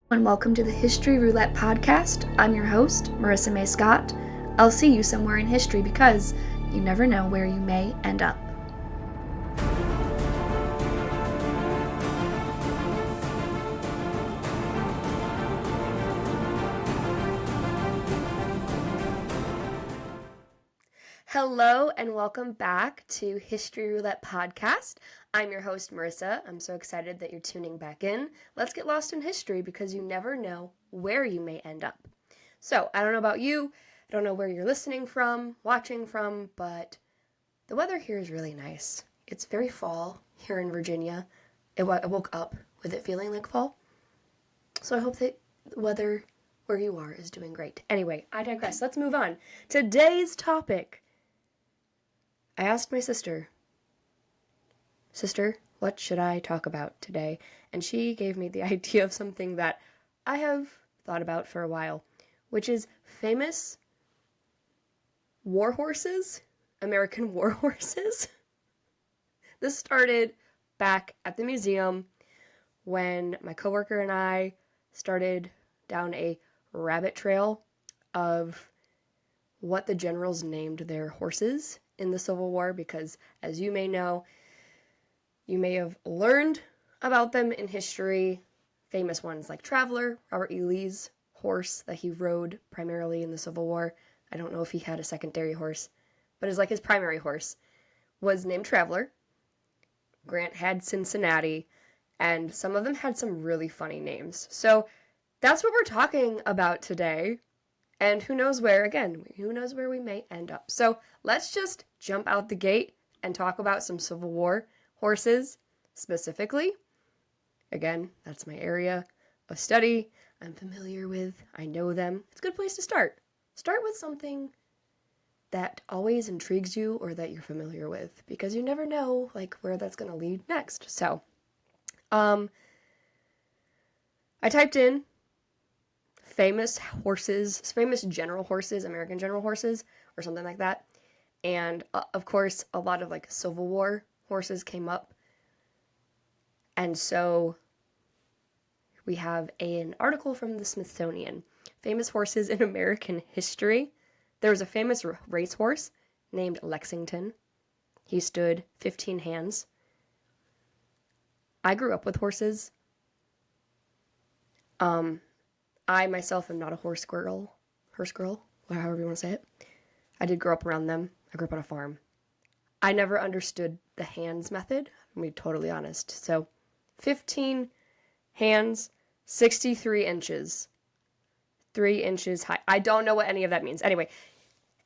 And welcome to the History Roulette podcast. I'm your host, Marissa May Scott. I'll see you somewhere in history because you never know where you may end up. Hello and welcome back to History Roulette podcast. I'm your host, Marissa. I'm so excited that you're tuning back in. Let's get lost in history because you never know where you may end up. So, I don't know about you, I don't know where you're listening from, watching from, but the weather here is really nice. It's very fall here in Virginia. I woke up with it feeling like fall. So I hope that the weather where you are is doing great. Anyway, I digress. Let's move on. Today's topic. I asked my sister, what should I talk about today? And she gave me the idea of something that I have thought about for a while, which is famous war horses, American war horses. This started back at the museum when my coworker and I started down a rabbit trail of what the generals named their horses in the Civil War, because as you may know, you may have learned about them in history. Famous ones like Traveler, Robert E. Lee's horse that he rode primarily in the Civil War. I don't know if he had a secondary horse, but his primary horse was named Traveler. Grant had Cincinnati, and some of them had some really funny names. So that's what we're talking about today. And who knows where we may end up. So let's just jump out the gate and talk about some Civil War horses specifically. Again, that's my area of study. I'm familiar with, I know them. It's a good place to start. Start with something that always intrigues you or that you're familiar with, because you never know where that's going to lead next. So, I typed in famous general horses, American general horses, or something like that. And of course, a lot of Civil War horses came up. And so we have an article from the Smithsonian, Famous Horses in American History. There was a famous racehorse named Lexington. He stood 15 hands. I grew up with horses. I myself am not a hearse girl, however you want to say it. I did grow up around them. I grew up on a farm. I never understood the hands method, I'm being totally honest. So, 15 hands, 63 inches, 3 inches high. I don't know what any of that means. Anyway,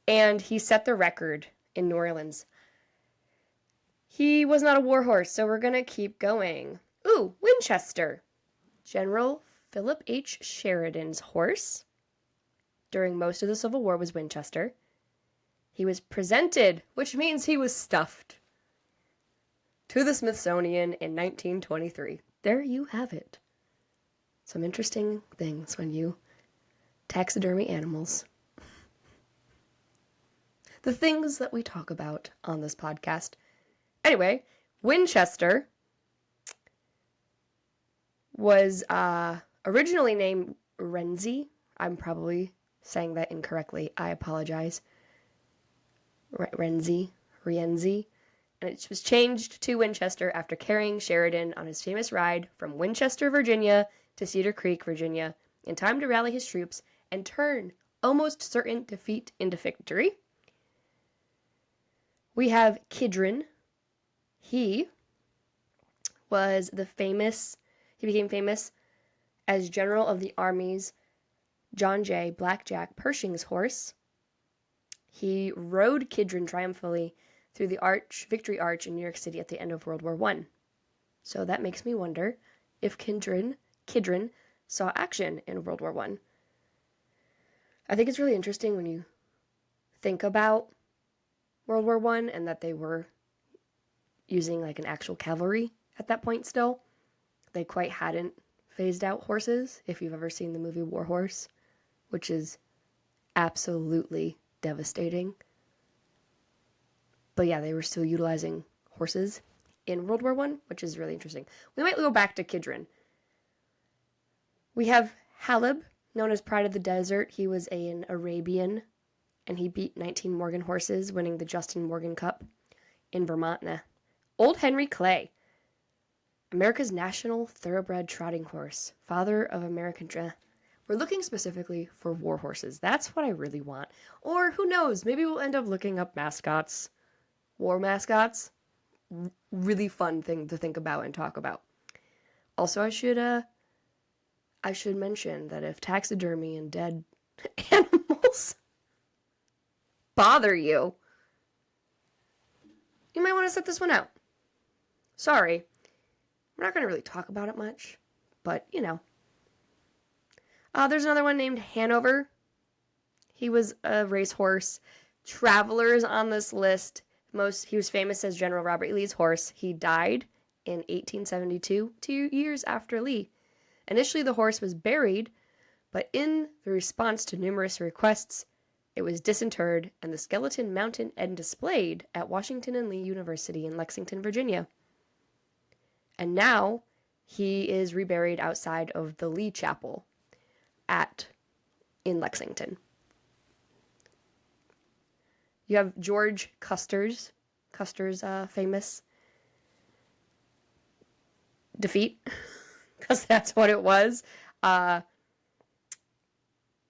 and he set the record in New Orleans. He was not a war horse, so we're gonna keep going. Ooh, Winchester. General Philip H. Sheridan's horse during most of the Civil War was Winchester. He was presented, which means he was stuffed, to the Smithsonian in 1923. There you have it. Some interesting things when you taxidermy animals. The things that we talk about on this podcast. Anyway, Winchester was originally named Rienzi. I'm probably saying that incorrectly. I apologize. Rienzi. And it was changed to Winchester after carrying Sheridan on his famous ride from Winchester, Virginia to Cedar Creek, Virginia, in time to rally his troops and turn almost certain defeat into victory. We have Kidron. He became famous as General of the Army's John J. Blackjack Pershing's horse. He rode Kidron triumphantly through the Victory Arch in New York City at the end of World War I. So that makes me wonder if Kidron saw action in World War I. I think it's really interesting when you think about World War I and that they were using an actual cavalry at that point still. They quite hadn't phased out horses, if you've ever seen the movie War Horse, which is absolutely devastating. But yeah, they were still utilizing horses in World War I, which is really interesting. We might go back to Kidron. We have Halib, known as Pride of the Desert. He was an Arabian, and he beat 19 Morgan horses, winning the Justin Morgan Cup in Vermont. Old Henry Clay, America's national thoroughbred trotting horse, father of American. We're looking specifically for war horses. That's what I really want. Or who knows? Maybe we'll end up looking up mascots, war mascots. Really fun thing to think about and talk about. Also, I should mention that if taxidermy and dead animals bother you, you might want to set this one out. Sorry, we're not going to really talk about it much, but you know. There's another one named Hanover. He was a racehorse. Travelers on this list, he was famous as General Robert Lee's horse. He died in 1872, 2 years after Lee. Initially, the horse was buried, but in the response to numerous requests, it was disinterred and the skeleton mounted and displayed at Washington and Lee University in Lexington, Virginia. And now he is reburied outside of the Lee Chapel in Lexington. You have George Custer's famous defeat, because that's what it was.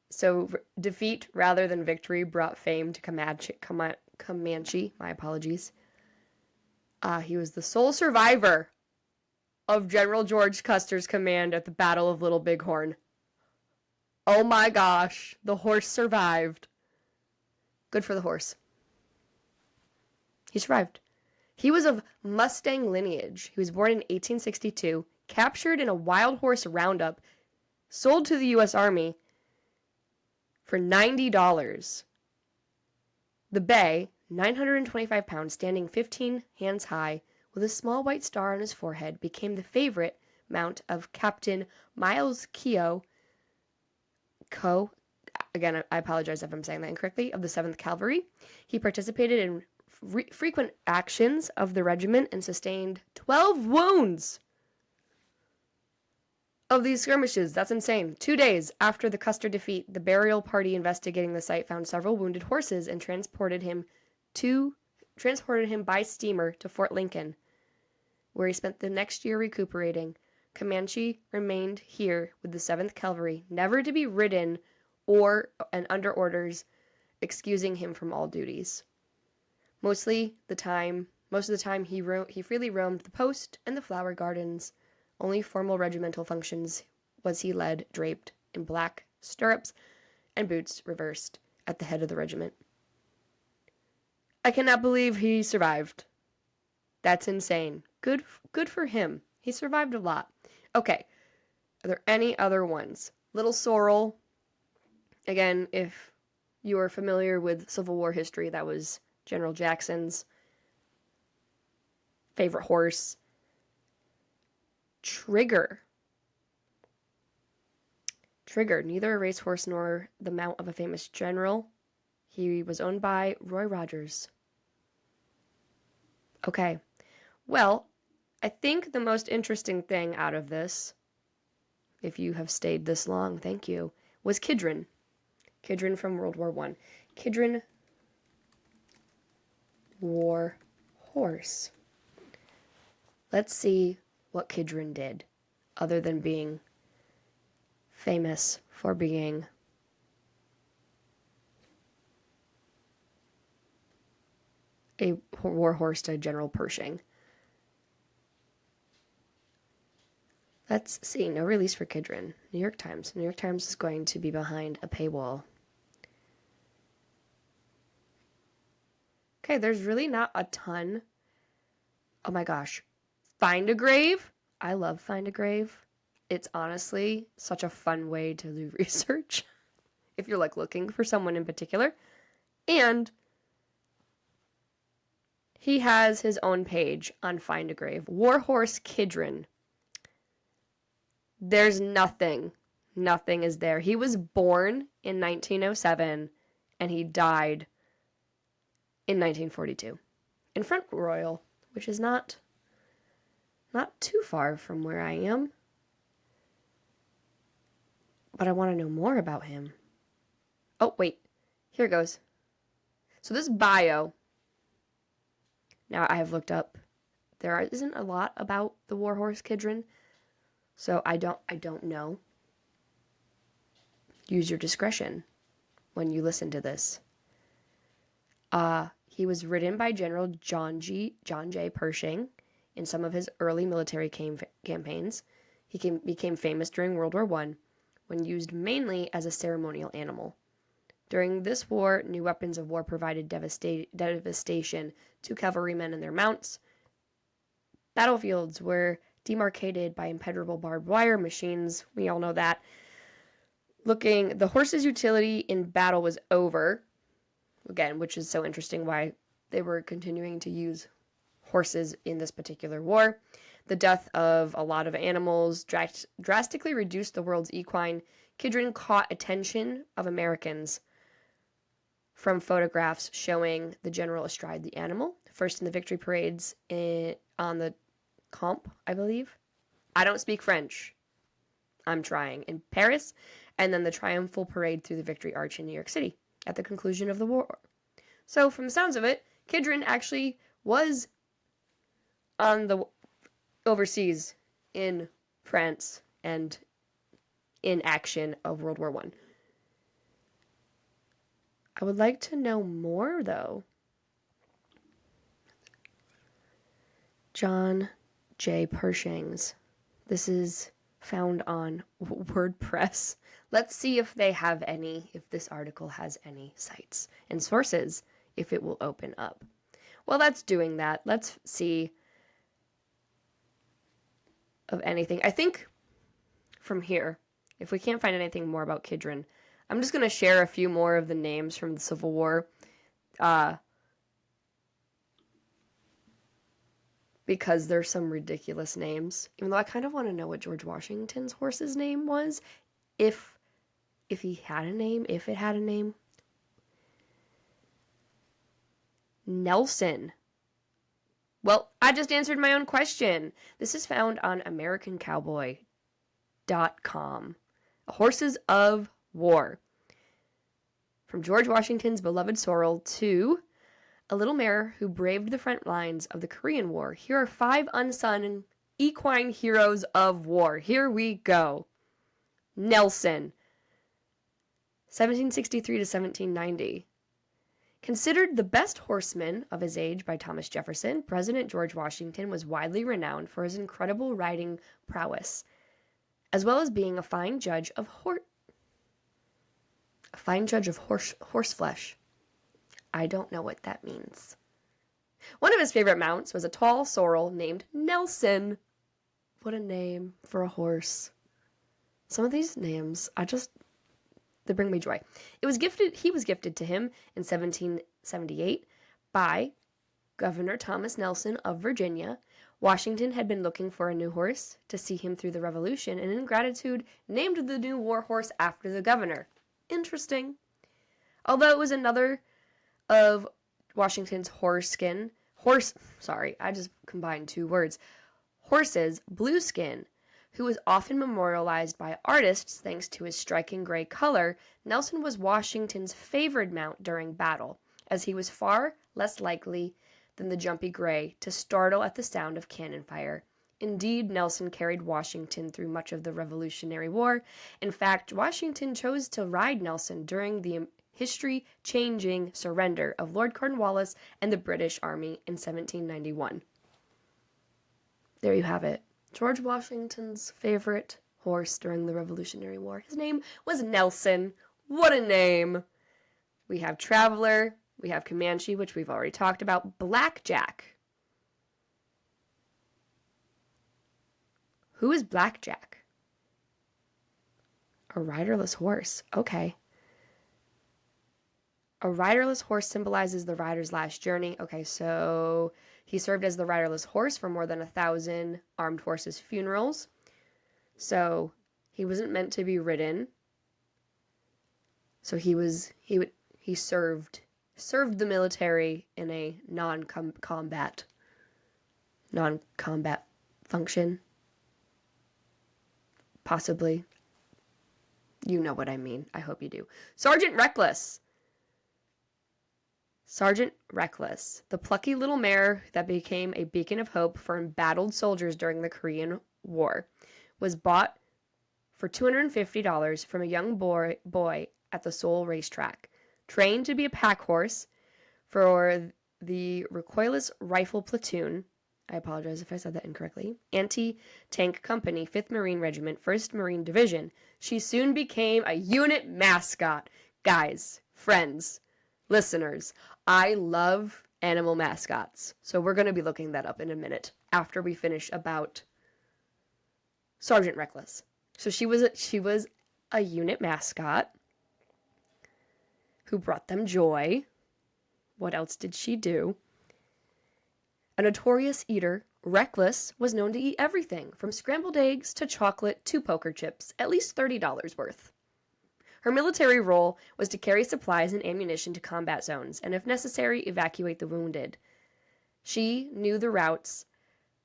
So defeat rather than victory brought fame to Comanche. My apologies. He was the sole survivor of General George Custer's command at the Battle of Little Bighorn. Oh my gosh, the horse survived. Good for the horse. He survived. He was of Mustang lineage. He was born in 1862, captured in a wild horse roundup, sold to the U.S. Army for $90. The bay, 925 pounds, standing 15 hands high, with a small white star on his forehead, became the favorite mount of Captain Miles again, I apologize if I'm saying that incorrectly, of the 7th Cavalry. He participated in frequent actions of the regiment and sustained 12 wounds of these skirmishes. That's insane. 2 days after the Custer defeat, the burial party investigating the site found several wounded horses and transported him by steamer to Fort Lincoln, where he spent the next year recuperating. Comanche remained here with the 7th Cavalry, never to be ridden and under orders excusing him from all duties. Most of the time he freely roamed the post and the flower gardens. Only formal regimental functions was he led, draped in black stirrups and boots reversed, at the head of the regiment. I cannot believe he survived. That's insane. Good for him. He survived a lot. Okay, are there any other ones? Little Sorrel. Again, if you are familiar with Civil War history, that was General Jackson's favorite horse. Trigger, neither a racehorse nor the mount of a famous general. He was owned by Roy Rogers. Okay, well, I think the most interesting thing out of this, if you have stayed this long, thank you, was Kidron. Kidron from World War I. Kidron, war horse. Let's see what Kidron did, other than being famous for being a war horse to General Pershing. Let's see. No release for Kidron. New York Times. New York Times is going to be behind a paywall. Okay, there's really not a ton. Oh my gosh. Find a Grave. I love Find a Grave. It's honestly such a fun way to do research if you're like looking for someone in particular. And he has his own page on Find a Grave. Warhorse Kidron. There's nothing. Nothing is there. He was born in 1907 and he died in 1942 in Front Royal, which is not too far from where I am. but I want to know more about him. Oh, wait. Here it goes. So this bio, now I have looked up. There isn't a lot about the warhorse Kidron, so I don't know. Use your discretion when you listen to this. He was ridden by General John J. Pershing in some of his early military campaigns. He became famous during World War I when used mainly as a ceremonial animal. During this war, new weapons of war provided devastation to cavalrymen and their mounts. Battlefields were demarcated by impenetrable barbed wire machines. We all know that. The horse's utility in battle was over. Again, which is so interesting why they were continuing to use horses in this particular war. The death of a lot of animals drastically reduced the world's equine. Kidron caught attention of Americans from photographs showing the general astride the animal, first in the victory parades on the Comp, I believe. I don't speak French. I'm trying. In Paris, and then the triumphal parade through the Victory Arch in New York City at the conclusion of the war. So, from the sounds of it, Kidron actually was on the overseas in France and in action of World War I. I would like to know more, though. John J. Pershing's. This is found on WordPress. Let's see if this article has any sites and sources, if it will open up. While that's doing that, let's see of anything. I think from here, if we can't find anything more about Kidron, I'm just going to share a few more of the names from the Civil War. Because there's some ridiculous names. Even though I kind of want to know what George Washington's horse's name was. If he had a name, if it had a name. Nelson. Well, I just answered my own question. This is found on AmericanCowboy.com. Horses of War. From George Washington's beloved sorrel to a little mare who braved the front lines of the Korean War. Here are 5 unsung equine heroes of war. Here we go. Nelson, 1763 to 1790. Considered the best horseman of his age by Thomas Jefferson, President George Washington was widely renowned for his incredible riding prowess, as well as being a fine judge of horse flesh. I don't know what that means. One of his favorite mounts was a tall sorrel named Nelson. What a name for a horse. Some of these names, they bring me joy. He was gifted to him in 1778 by Governor Thomas Nelson of Virginia. Washington had been looking for a new horse to see him through the Revolution, and in gratitude named the new war horse after the governor. Interesting. Although it was another of Washington's horse's blue skin, who was often memorialized by artists thanks to his striking gray color. Nelson was Washington's favored mount during battle, as he was far less likely than the jumpy gray to startle at the sound of cannon fire. Indeed, Nelson carried Washington through much of the Revolutionary War. In fact, Washington chose to ride Nelson during the history-changing surrender of Lord Cornwallis and the British Army in 1791. There you have it. George Washington's favorite horse during the Revolutionary War. His name was Nelson. What a name! We have Traveler, we have Comanche, which we've already talked about, Blackjack. Who is Blackjack? A riderless horse. Okay. A riderless horse symbolizes the rider's last journey. Okay, so he served as the riderless horse for more than 1,000 armed forces' funerals. So he wasn't meant to be ridden. So he served the military in a non-combat function. Possibly. You know what I mean. I hope you do. Sergeant Reckless. Sergeant Reckless, the plucky little mare that became a beacon of hope for embattled soldiers during the Korean War, was bought for $250 from a young boy at the Seoul racetrack, trained to be a pack horse for the recoilless rifle platoon. I apologize if I said that incorrectly. Anti-tank company, 5th Marine Regiment, 1st Marine Division. She soon became a unit mascot. Guys, friends, listeners, I love animal mascots. So we're going to be looking that up in a minute after we finish about Sergeant Reckless. So she was a unit mascot who brought them joy. What else did she do? A notorious eater, Reckless was known to eat everything from scrambled eggs to chocolate to poker chips, at least $30 worth. Her military role was to carry supplies and ammunition to combat zones, and if necessary, evacuate the wounded. She knew the routes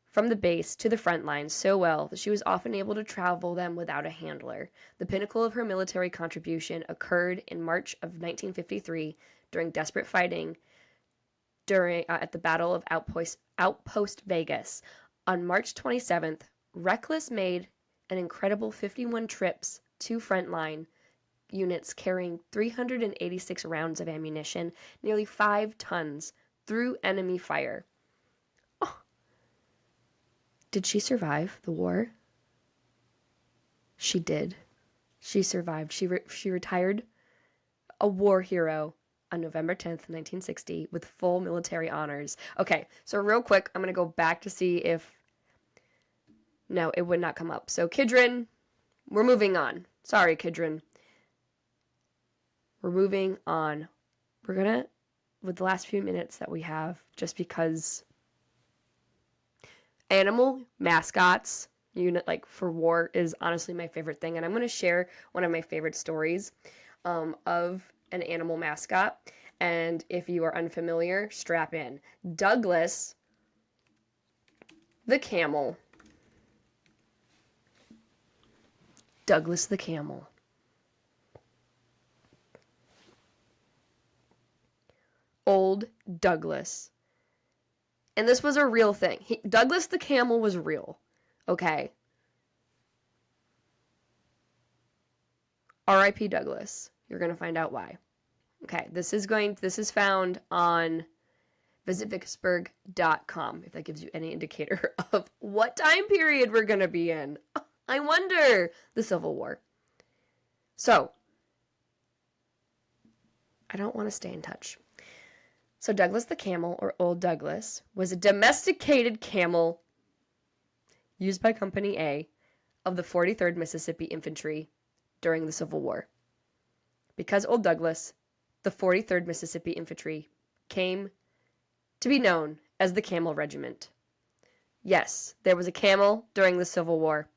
from the base to the front lines so well that she was often able to travel them without a handler. The pinnacle of her military contribution occurred in March of 1953 during desperate fighting at the Battle of Outpost Vegas. On March 27th, Reckless made an incredible 51 trips to frontline units carrying 386 rounds of ammunition, nearly 5 tons, through enemy fire. Oh. Did she survive the war? She did. She survived. She retired a war hero on November 10th, 1960, with full military honors. Okay, so real quick, I'm going to go back to see if... No, it would not come up. So, Kidron, we're moving on. Sorry, Kidron. We're moving on. We're going to, with the last few minutes that we have, just because animal mascots, like for war, is honestly my favorite thing. And I'm going to share one of my favorite stories of an animal mascot. And if you are unfamiliar, strap in. Douglas the camel. Douglas the camel. Old Douglas. And this was a real thing. Douglas the camel was real. Okay. R.I.P. Douglas. You're going to find out why. Okay, this is found on visitvicksburg.com, if that gives you any indicator of what time period we're going to be in. I wonder. The Civil War. So, I don't want to stay in touch. So Douglas the camel, or Old Douglas, was a domesticated camel used by Company A of the 43rd Mississippi Infantry during the Civil War. Because Old Douglas, the 43rd Mississippi Infantry, came to be known as the Camel Regiment. Yes, there was a camel during the Civil War.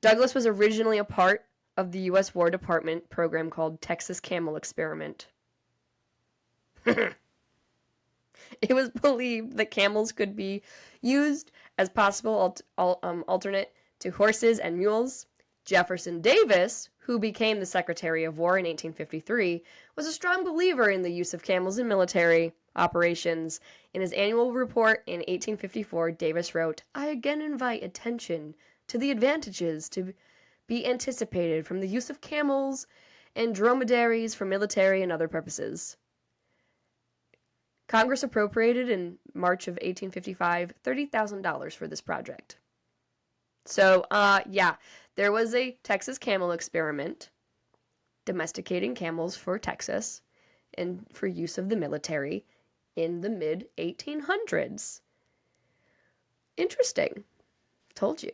Douglas was originally a part of the U.S. War Department program called Texas Camel Experiment. It was believed that camels could be used as possible alternate to horses and mules. Jefferson Davis, who became the Secretary of War in 1853, was a strong believer in the use of camels in military operations. In his annual report in 1854, Davis wrote, "I again invite attention to the advantages to be anticipated from the use of camels and dromedaries for military and other purposes." Congress appropriated in March of 1855 $30,000 for this project. So, yeah, there was a Texas camel experiment domesticating camels for Texas and for use of the military in the mid-1800s. Interesting. Told you.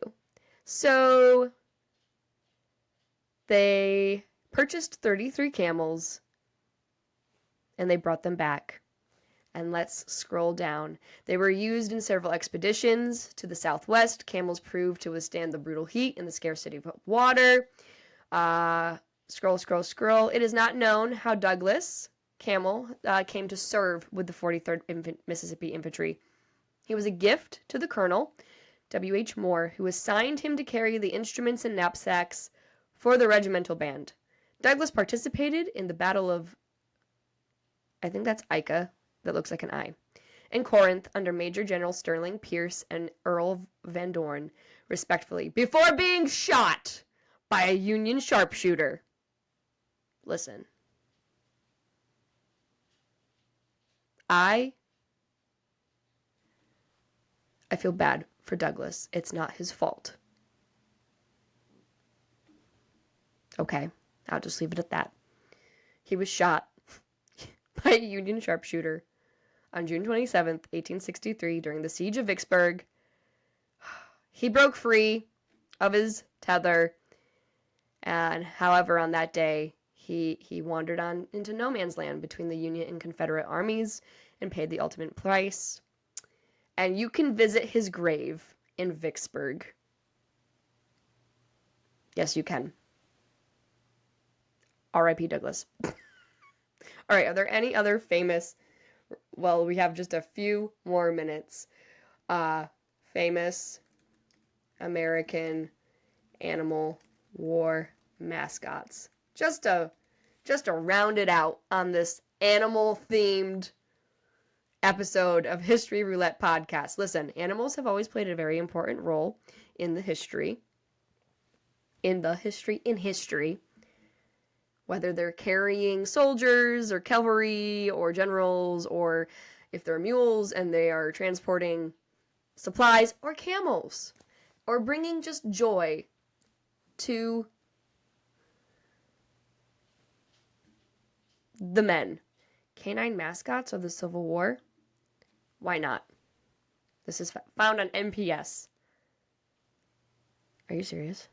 So, they purchased 33 camels and they brought them back. And let's scroll down. They were used in several expeditions to the southwest. Camels proved to withstand the brutal heat and the scarcity of water. Scroll. It is not known how Douglas Camel came to serve with the 43rd Mississippi Infantry. He was a gift to the colonel, W.H. Moore, who assigned him to carry the instruments and knapsacks for the regimental band. Douglas participated in the Battle of, I think that's Ica, that looks like an I, in Corinth under Major General Sterling Pierce and Earl Van Dorn, respectively, before being shot by a Union sharpshooter. Listen. I feel bad for Douglas. It's not his fault. Okay, I'll just leave it at that. He was shot by a Union sharpshooter on June 27th, 1863, during the siege of Vicksburg. He broke free of his tether, and however, on that day, he wandered on into no man's land between the Union and Confederate armies and paid the ultimate price. And you can visit his grave in Vicksburg. Yes, you can. R.I.P. Douglas. All right, are there any other famous, well, we have just a few more minutes, famous American animal war mascots? Just to round it out on this animal-themed episode of History Roulette podcast. Listen, animals have always played a very important role in history, whether they're carrying soldiers or cavalry or generals, or if they're mules and they are transporting supplies, or camels, or bringing just joy to the men. Canine mascots of the Civil War? Why not? This is found on NPS. Are you serious?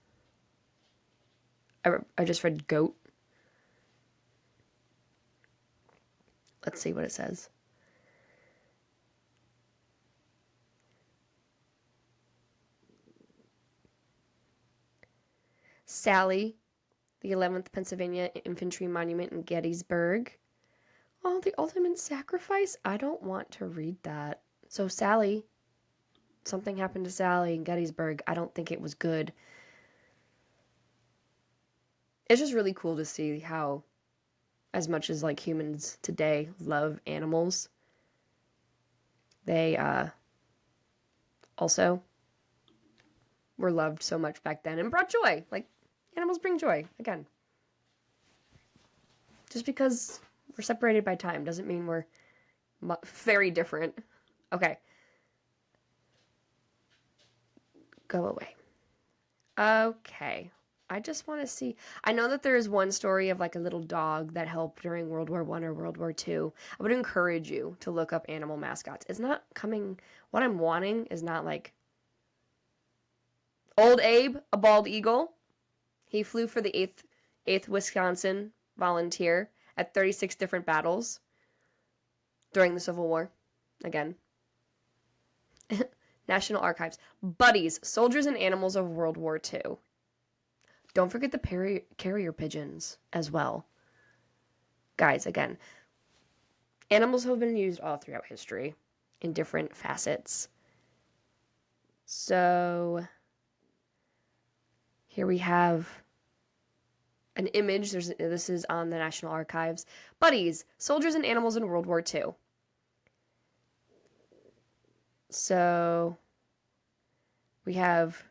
I just read goat. Let's see what it says. Sally, the 11th Pennsylvania Infantry Monument in Gettysburg. Oh, the ultimate sacrifice? I don't want to read that. So Sally, something happened to Sally in Gettysburg. I don't think it was good. It's just really cool to see how, as much as like humans today love animals, they also were loved so much back then and brought joy. Like, animals bring joy, again. Just because we're separated by time doesn't mean we're very different. Okay. Go away. Okay. I just want to see. I know that there is one story of like a little dog that helped during World War I or World War II. I would encourage you to look up animal mascots. It's not coming. What I'm wanting is not like Old Abe, a bald eagle. He flew for the 8th Wisconsin Volunteer at 36 different battles during the Civil War. Again. National Archives. Buddies, soldiers and animals of World War II. Don't forget the carrier pigeons as well. Guys, again, animals have been used all throughout history in different facets. So here we have an image. This is on the National Archives. Buddies, soldiers and animals in World War II. So we have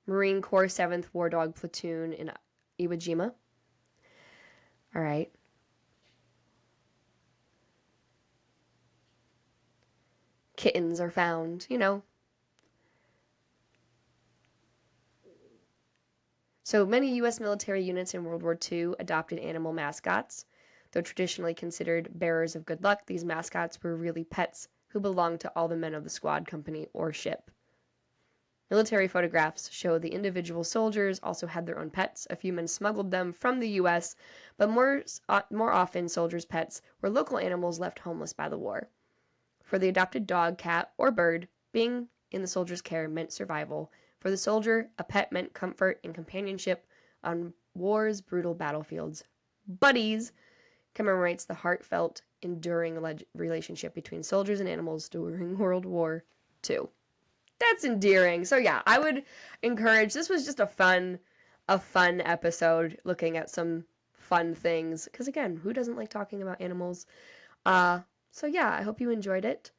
Marine Corps 7th War Dog Platoon in Iwo Jima. All right. Kittens are found, So many U.S. military units in World War II adopted animal mascots. Though traditionally considered bearers of good luck, these mascots were really pets who belonged to all the men of the squad, company, or ship. Military photographs show the individual soldiers also had their own pets. A few men smuggled them from the U.S., but more often soldiers' pets were local animals left homeless by the war. For the adopted dog, cat, or bird, being in the soldier's care meant survival. For the soldier, a pet meant comfort and companionship on war's brutal battlefields. Buddies commemorates the heartfelt, enduring relationship between soldiers and animals during World War II. That's endearing. So yeah, I would encourage, this was just a fun a fun episode looking at some fun things. Because again, who doesn't like talking about animals? So yeah, I hope you enjoyed it.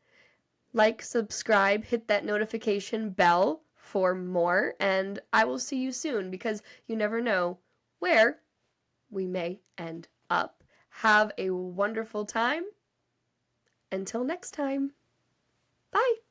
Like, subscribe, hit that notification bell for more, and I will see you soon because you never know where we may end up. Have a wonderful time. Until next time. Bye.